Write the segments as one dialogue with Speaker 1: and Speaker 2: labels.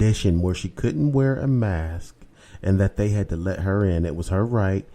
Speaker 1: condition where she couldn't wear a mask and that they had to let her in. It was her right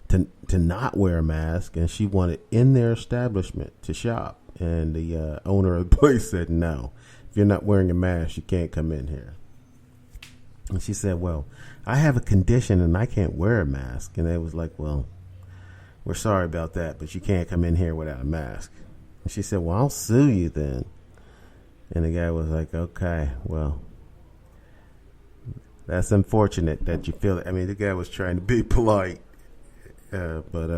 Speaker 1: to not wear a mask, and she wanted in their establishment to shop. And the owner of the place said, no, if you're not wearing a mask, you can't come in here. And she said, well, I have a condition and I can't wear a mask. And they was like, well, we're sorry about that, but you can't come in here without a mask. And she said, well, I'll sue you then. And the guy was like, okay, well, that's unfortunate that you feel it. I mean, the guy was trying to be polite. But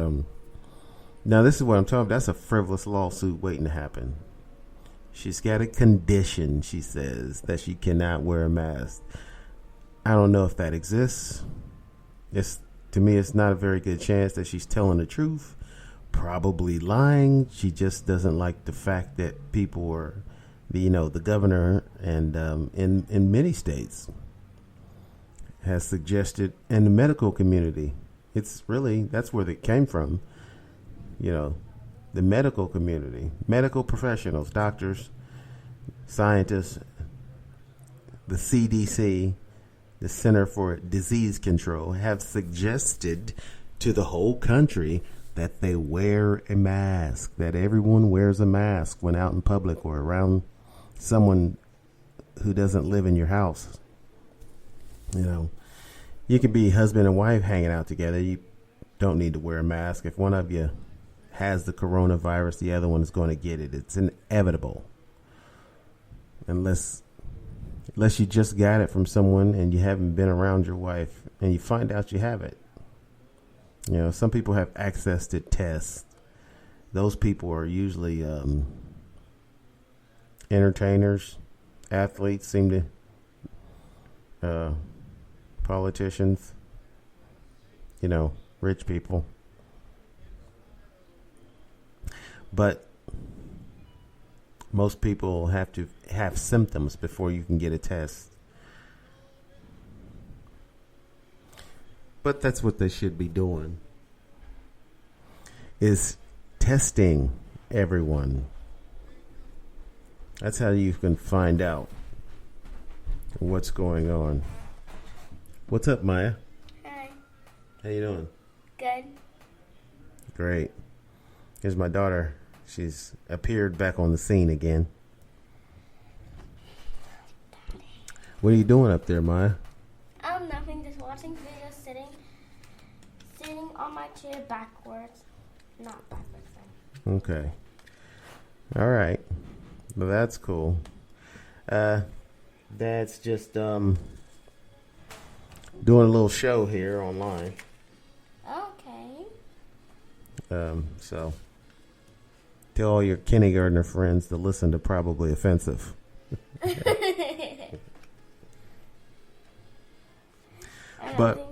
Speaker 1: now this is what I'm talking about. That's a frivolous lawsuit waiting to happen. She's got a condition, she says, that she cannot wear a mask. I don't know if that exists. To me, it's not a very good chance that she's telling the truth. Probably lying. She just doesn't like the fact that people are, the governor and in many states has suggested, in the medical community, that's where they came from. The medical community, medical professionals, doctors, scientists, the CDC, the Center for Disease Control, have suggested to the whole country that they wear a mask, that everyone wears a mask when out in public or around someone who doesn't live in your house. You could be husband and wife hanging out together. You don't need to wear a mask. If one of you has the coronavirus, the other one is going to get it. It's inevitable. Unless you just got it from someone and you haven't been around your wife and you find out you have it. Some people have access to tests. Those people are usually entertainers, athletes, politicians, rich people. But most people have to have symptoms before you can get a test. But that's what they should be doing, is testing everyone. That's how you can find out what's going on. What's up, Maya?
Speaker 2: Hi.
Speaker 1: How you doing?
Speaker 2: Good.
Speaker 1: Great. Here's my daughter. She's appeared back on the scene again. What are you doing up there, Maya?
Speaker 2: Nothing. Just watching videos, sitting on my chair backwards. Not backwards, though.
Speaker 1: Okay. All right. Well, that's cool. Dad's just doing a little show here online.
Speaker 2: Okay.
Speaker 1: So tell all your kindergartner friends to listen to Probably Offensive. But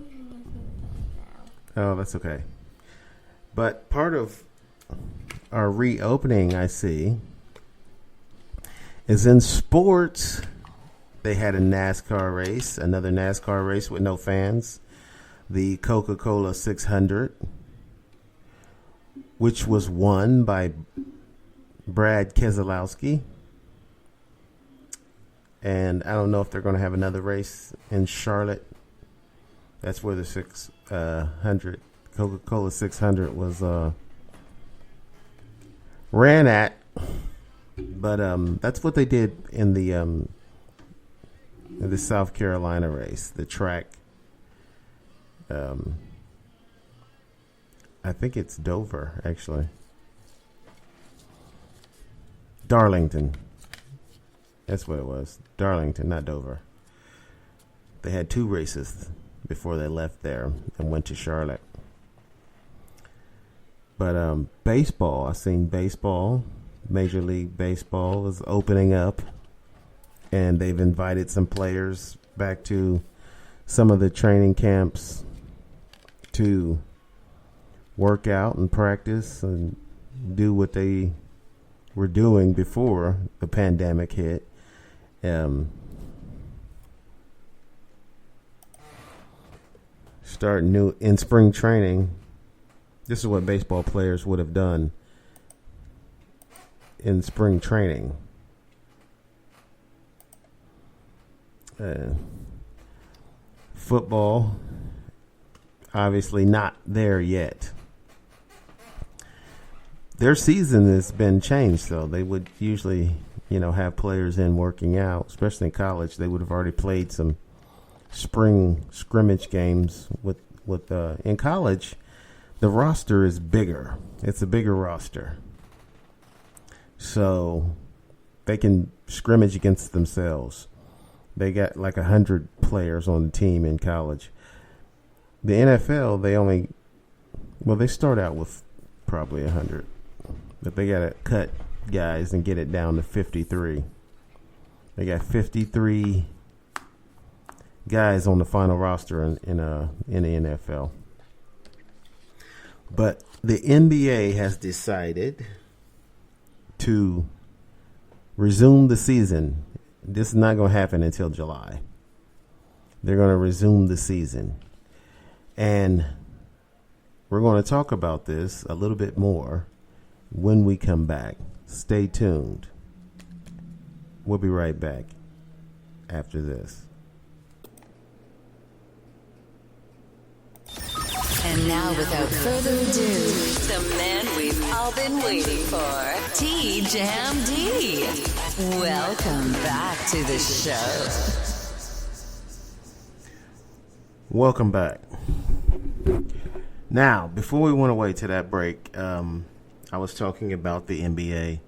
Speaker 1: that's okay. But part of our reopening, I see, is in sports. They had a NASCAR race, another NASCAR race with no fans. The Coca-Cola 600, which was won by Brad Keselowski. And I don't know if they're going to have another race in Charlotte. That's where the 600 Coca-Cola 600 was ran at. But that's what they did in the South Carolina race, the track. I think it's Dover, actually. Darlington. That's what it was. Darlington, not Dover. They had two races before they left there and went to Charlotte. But baseball, I've seen baseball. Major League Baseball is opening up, and they've invited some players back to some of the training camps to work out and practice and do what they were doing before the pandemic hit. Start new in spring training. This is what baseball players would have done in spring training. Football, obviously not there yet. Their season has been changed, though. They would usually, have players in working out, especially in college. They would have already played some spring scrimmage games with in college. The roster is bigger. It's a bigger roster. So they can scrimmage against themselves. They got like 100 players on the team in college. The NFL, they start out with probably 100. But they got to cut guys and get it down to 53. They got 53 guys on the final roster in the NFL. But the NBA has decided to resume the season. This is not going to happen until July. They're going to resume the season. And we're going to talk about this a little bit more when we come back. Stay tuned. We'll be right back after this.
Speaker 3: And now, without further ado, the man we've all been waiting for, T-Jam D. Welcome back to the show.
Speaker 1: Welcome back. Now, before we went away to that break, I was talking about the NBA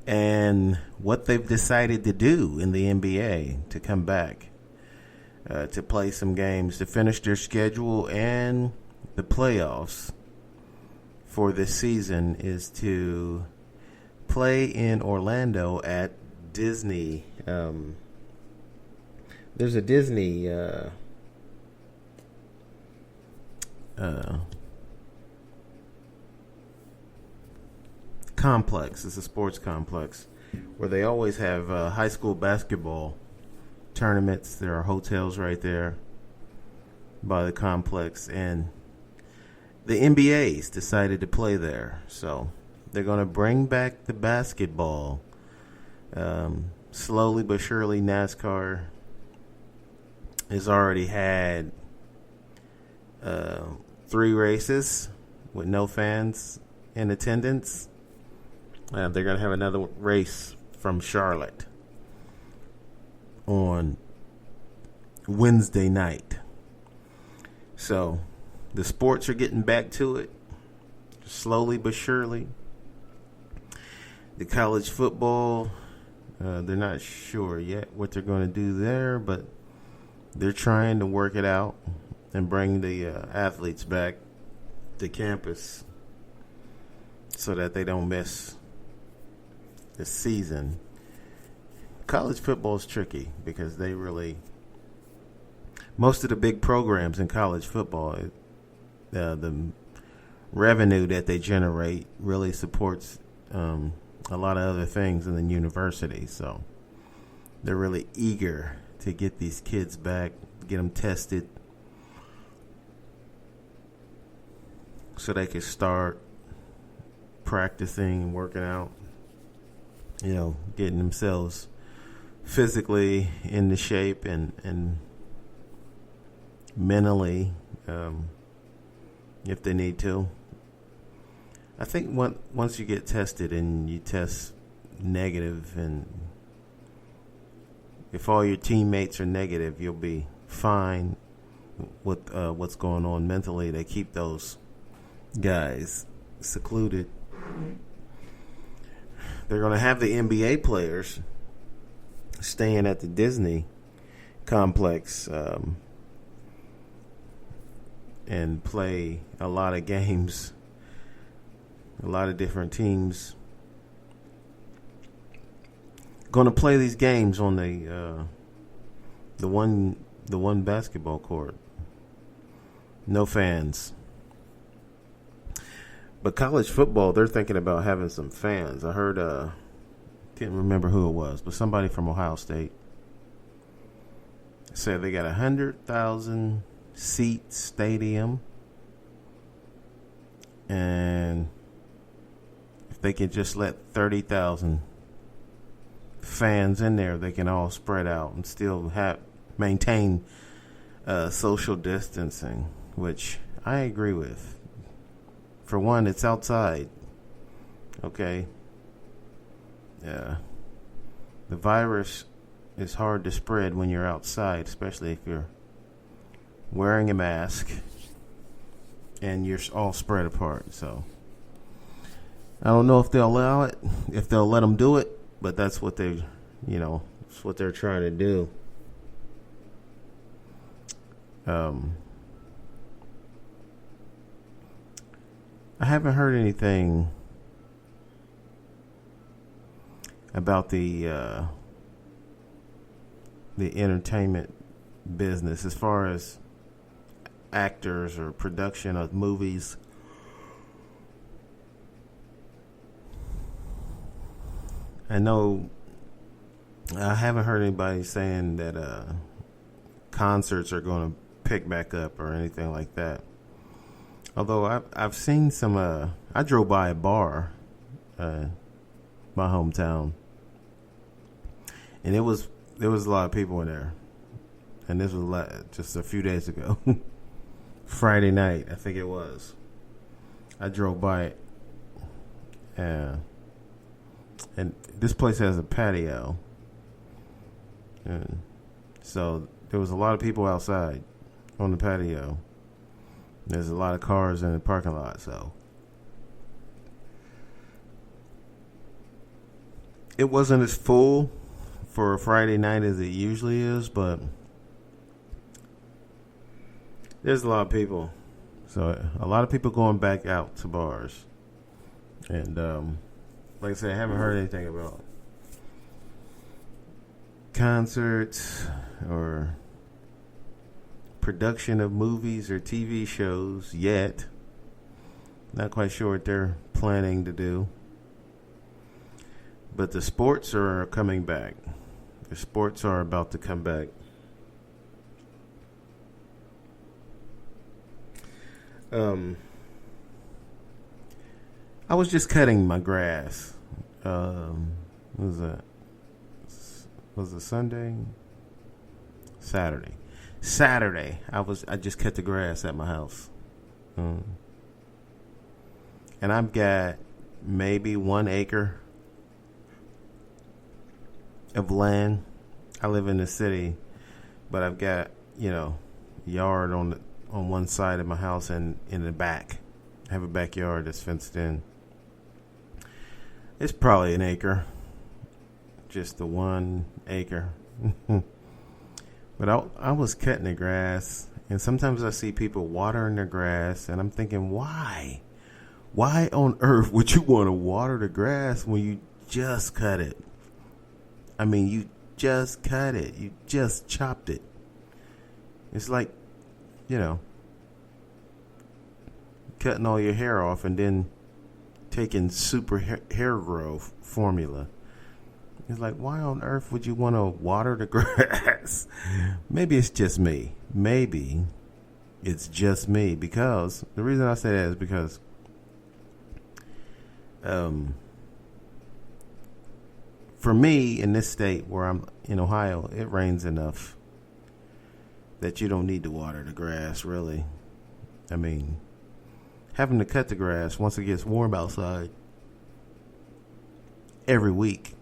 Speaker 1: and what they've decided to do in the NBA to come back. To play some games, to finish their schedule, and the playoffs for this season is to play in Orlando at Disney. There's a Disney complex. It's a sports complex where they always have high school basketball tournaments. There are hotels right there by the complex, and the NBA's decided to play there, so they're going to bring back the basketball. Slowly but surely, NASCAR has already had 3 races with no fans in attendance. They're going to have another race from Charlotte on Wednesday night. So the sports are getting back to it slowly but surely. The college football, they're not sure yet what they're going to do there, but they're trying to work it out and bring the athletes back to campus so that they don't miss the season. College football is tricky because most of the big programs in college football, the revenue that they generate really supports a lot of other things in the university. So they're really eager to get these kids back, get them tested so they can start practicing, working out, getting themselves physically into shape and mentally, if they need to. I think once you get tested and you test negative, and if all your teammates are negative, you'll be fine with what's going on mentally. They keep those guys secluded. They're going to have the NBA players staying at the Disney complex and play a lot of games, a lot of different teams. Going to play these games on the one basketball court. No fans. But college football, they're thinking about having some fans. I heard, can't remember who it was, but somebody from Ohio State said they got 100,000 seat stadium, and if they can just let 30,000 fans in there, they can all spread out and still maintain social distancing, which I agree with. For one, it's outside. Okay. Yeah. The virus is hard to spread when you're outside, especially if you're wearing a mask and you're all spread apart. So I don't know if they'll allow it, if they'll let them do it, but that's what they, that's what they're trying to do. I haven't heard anything about the entertainment business as far as actors or production of movies. I know I haven't heard anybody saying that concerts are going to pick back up or anything like that. Although I've seen some. I drove by a bar, my hometown, and there was a lot of people in there, and this was just a few days ago, Friday night, I think it was. I drove by it, and this place has a patio, and so there was a lot of people outside on the patio. There's a lot of cars in the parking lot, so it wasn't as full for a Friday night as it usually is, but there's a lot of people. So a lot of people going back out to bars. And like I said, I haven't heard anything about concerts or production of movies or TV shows yet. Not quite sure what they're planning to do. But the sports are coming back. The sports are about to come back. I was just cutting my grass. What was that? Was it Sunday? Saturday. I just cut the grass at my house. And I've got maybe 1 acre of land. I live in the city, but I've got, yard on one side of my house and in the back. I have a backyard that's fenced in. It's probably 1 acre. Just the 1 acre. But I was cutting the grass, and sometimes I see people watering their grass, and I'm thinking, why? Why on earth would you want to water the grass when you just cut it? I mean, you just cut it. You just chopped it. It's like, cutting all your hair off and then taking super hair growth formula. It's like, why on earth would you want to water the grass? Maybe it's just me. Maybe it's just me. Because the reason I say that is because for me in this state where I'm in Ohio, it rains enough that you don't need to water the grass, really. I mean, having to cut the grass once it gets warm outside every week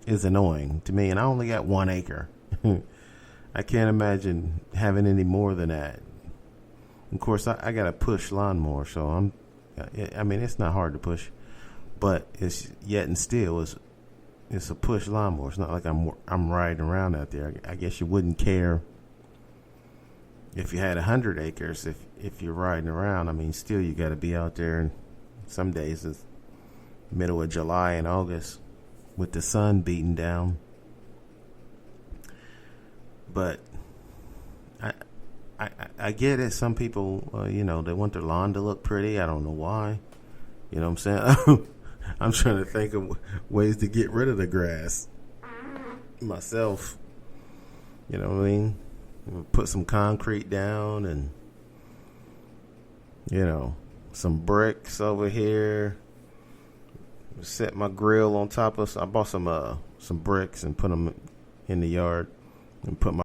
Speaker 1: is annoying to me, and I only got 1 acre. I can't imagine having any more than that. Of course, I got a push lawnmower, so it's not hard to push, but it's yet and still it's a push lawnmower. It's not like I'm riding around out there. I guess you wouldn't care if you had 100 acres if you're riding around. I mean, still you got to be out there, and some days it's middle of July and August with the sun beating down. But I get it. Some people, they want their lawn to look pretty. I don't know why. You know what I'm saying? I'm trying to think of ways to get rid of the grass myself. You know what I mean? Put some concrete down and, some bricks over here. Set my grill on top of. I bought some some bricks and put them in the yard and put my